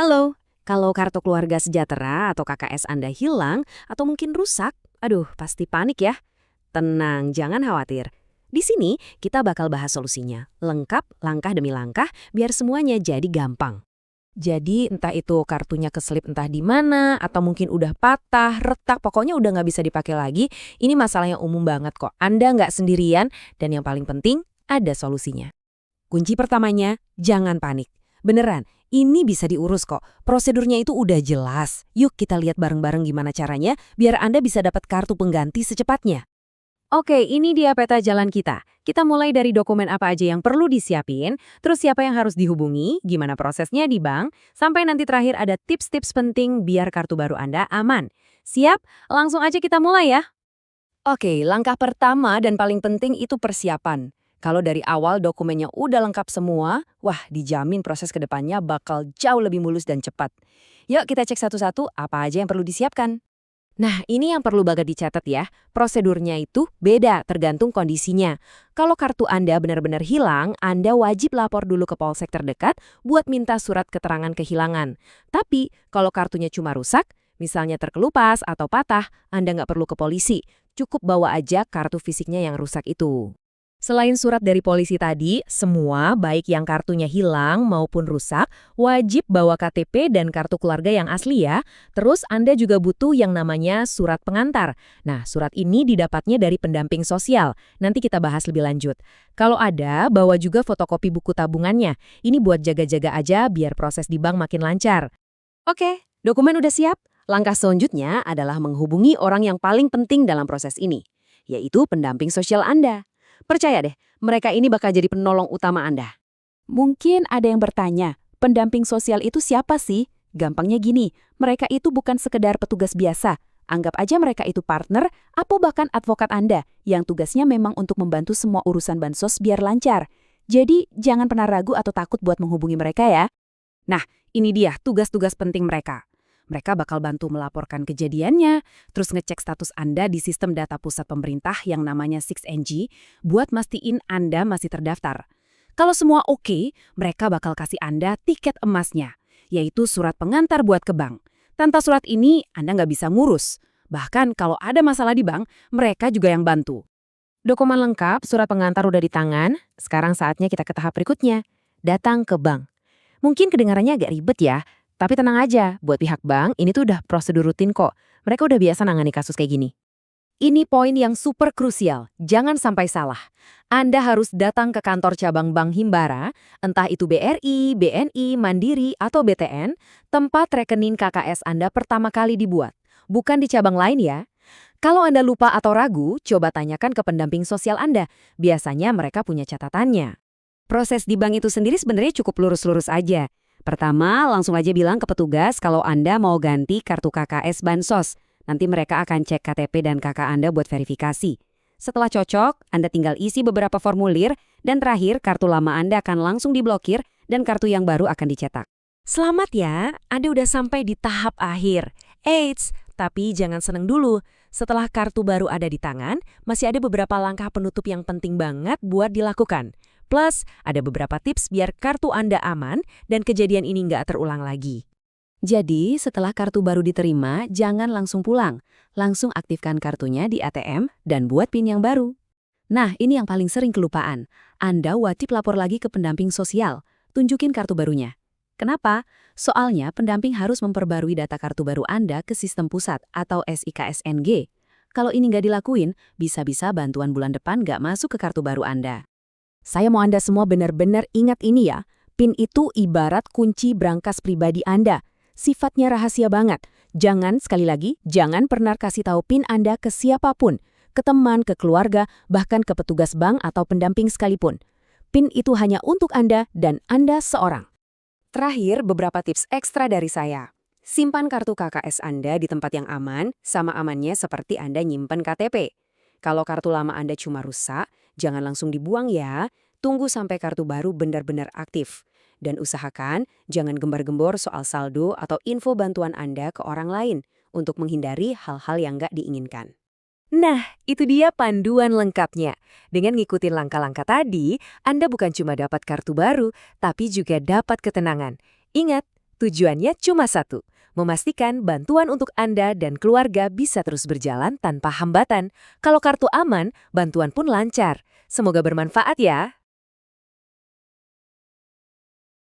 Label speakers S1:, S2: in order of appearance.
S1: Halo, kalau kartu keluarga sejahtera atau KKS Anda hilang atau mungkin rusak, aduh pasti panik ya. Tenang, jangan khawatir. Di sini kita bakal bahas solusinya, lengkap langkah demi langkah biar semuanya jadi gampang.
S2: Jadi entah itu kartunya keselip entah di mana, atau mungkin udah patah, retak, pokoknya udah nggak bisa dipakai lagi, ini masalah yang umum banget kok. Anda nggak sendirian, dan yang paling penting, ada solusinya.
S1: Kunci pertamanya, jangan panik. Beneran, ini bisa diurus kok. Prosedurnya itu udah jelas. Yuk kita lihat bareng-bareng gimana caranya biar Anda bisa dapat kartu pengganti secepatnya. Oke, ini dia peta jalan kita. Kita mulai dari dokumen apa aja yang perlu disiapin, terus siapa yang harus dihubungi, gimana prosesnya di bank, sampai nanti terakhir ada tips-tips penting biar kartu baru Anda aman. Siap? Langsung aja kita mulai ya. Oke, langkah pertama dan paling penting itu persiapan. Kalau dari awal dokumennya udah lengkap semua, wah dijamin proses kedepannya bakal jauh lebih mulus dan cepat. Yuk kita cek satu-satu apa aja yang perlu disiapkan. Nah, ini yang perlu banget dicatat ya. Prosedurnya itu beda tergantung kondisinya. Kalau kartu Anda benar-benar hilang, Anda wajib lapor dulu ke polsek terdekat buat minta surat keterangan kehilangan. Tapi, kalau kartunya cuma rusak, misalnya terkelupas atau patah, Anda nggak perlu ke polisi. Cukup bawa aja kartu fisiknya yang rusak itu. Selain surat dari polisi tadi, semua baik yang kartunya hilang maupun rusak, wajib bawa KTP dan kartu keluarga yang asli ya. Terus Anda juga butuh yang namanya surat pengantar. Nah, surat ini didapatnya dari pendamping sosial. Nanti kita bahas lebih lanjut. Kalau ada, bawa juga fotokopi buku tabungannya. Ini buat jaga-jaga aja biar proses di bank makin lancar. Oke, dokumen udah siap. Langkah selanjutnya adalah menghubungi orang yang paling penting dalam proses ini, yaitu pendamping sosial Anda. Percaya deh, mereka ini bakal jadi penolong utama Anda.
S2: Mungkin ada yang bertanya, pendamping sosial itu siapa sih? Gampangnya gini, mereka itu bukan sekedar petugas biasa. Anggap aja mereka itu partner, atau bahkan advokat Anda, yang tugasnya memang untuk membantu semua urusan bansos biar lancar. Jadi, jangan pernah ragu atau takut buat menghubungi mereka ya.
S1: Nah, ini dia tugas-tugas penting mereka. Mereka bakal bantu melaporkan kejadiannya, terus ngecek status Anda di sistem data pusat pemerintah yang namanya 6NG buat mastiin Anda masih terdaftar. Kalau semua oke, mereka bakal kasih Anda tiket emasnya, yaitu surat pengantar buat ke bank. Tanpa surat ini, Anda nggak bisa ngurus. Bahkan kalau ada masalah di bank, mereka juga yang bantu. Dokumen lengkap, surat pengantar udah di tangan, sekarang saatnya kita ke tahap berikutnya. Datang ke bank. Mungkin kedengarannya agak ribet ya, tapi tenang aja, buat pihak bank ini tuh udah prosedur rutin kok. Mereka udah biasa nangani kasus kayak gini. Ini poin yang super krusial, jangan sampai salah. Anda harus datang ke kantor cabang Bank Himbara, entah itu BRI, BNI, Mandiri, atau BTN, tempat rekening KKS Anda pertama kali dibuat. Bukan di cabang lain ya. Kalau Anda lupa atau ragu, coba tanyakan ke pendamping sosial Anda. Biasanya mereka punya catatannya. Proses di bank itu sendiri sebenarnya cukup lurus-lurus aja. Pertama, langsung aja bilang ke petugas kalau Anda mau ganti kartu KKS Bansos. Nanti mereka akan cek KTP dan KK Anda buat verifikasi. Setelah cocok, Anda tinggal isi beberapa formulir, dan terakhir kartu lama Anda akan langsung diblokir dan kartu yang baru akan dicetak. Selamat ya, Anda udah sampai di tahap akhir. Eits, tapi jangan seneng dulu. Setelah kartu baru ada di tangan, masih ada beberapa langkah penutup yang penting banget buat dilakukan. Plus, ada beberapa tips biar kartu Anda aman dan kejadian ini nggak terulang lagi. Jadi, setelah kartu baru diterima, jangan langsung pulang. Langsung aktifkan kartunya di ATM dan buat PIN yang baru. Nah, ini yang paling sering kelupaan. Anda wajib lapor lagi ke pendamping sosial. Tunjukin kartu barunya. Kenapa? Soalnya pendamping harus memperbarui data kartu baru Anda ke sistem pusat atau SIKSNG. Kalau ini nggak dilakuin, bisa-bisa bantuan bulan depan nggak masuk ke kartu baru Anda. Saya mau Anda semua benar-benar ingat ini ya. PIN itu ibarat kunci brankas pribadi Anda. Sifatnya rahasia banget. Jangan, sekali lagi, jangan pernah kasih tahu PIN Anda ke siapapun. Ke teman, ke keluarga, bahkan ke petugas bank atau pendamping sekalipun. PIN itu hanya untuk Anda dan Anda seorang. Terakhir, beberapa tips ekstra dari saya. Simpan kartu KKS Anda di tempat yang aman, sama amannya seperti Anda nyimpen KTP. Kalau kartu lama Anda cuma rusak, jangan langsung dibuang ya. Tunggu sampai kartu baru benar-benar aktif. Dan usahakan jangan gembar-gembor soal saldo atau info bantuan Anda ke orang lain untuk menghindari hal-hal yang nggak diinginkan. Nah, itu dia panduan lengkapnya. Dengan ngikutin langkah-langkah tadi, Anda bukan cuma dapat kartu baru, tapi juga dapat ketenangan. Ingat,
S3: Tujuannya cuma satu, memastikan bantuan untuk Anda dan keluarga bisa terus berjalan tanpa hambatan. Kalau kartu aman, bantuan pun lancar. Semoga bermanfaat ya.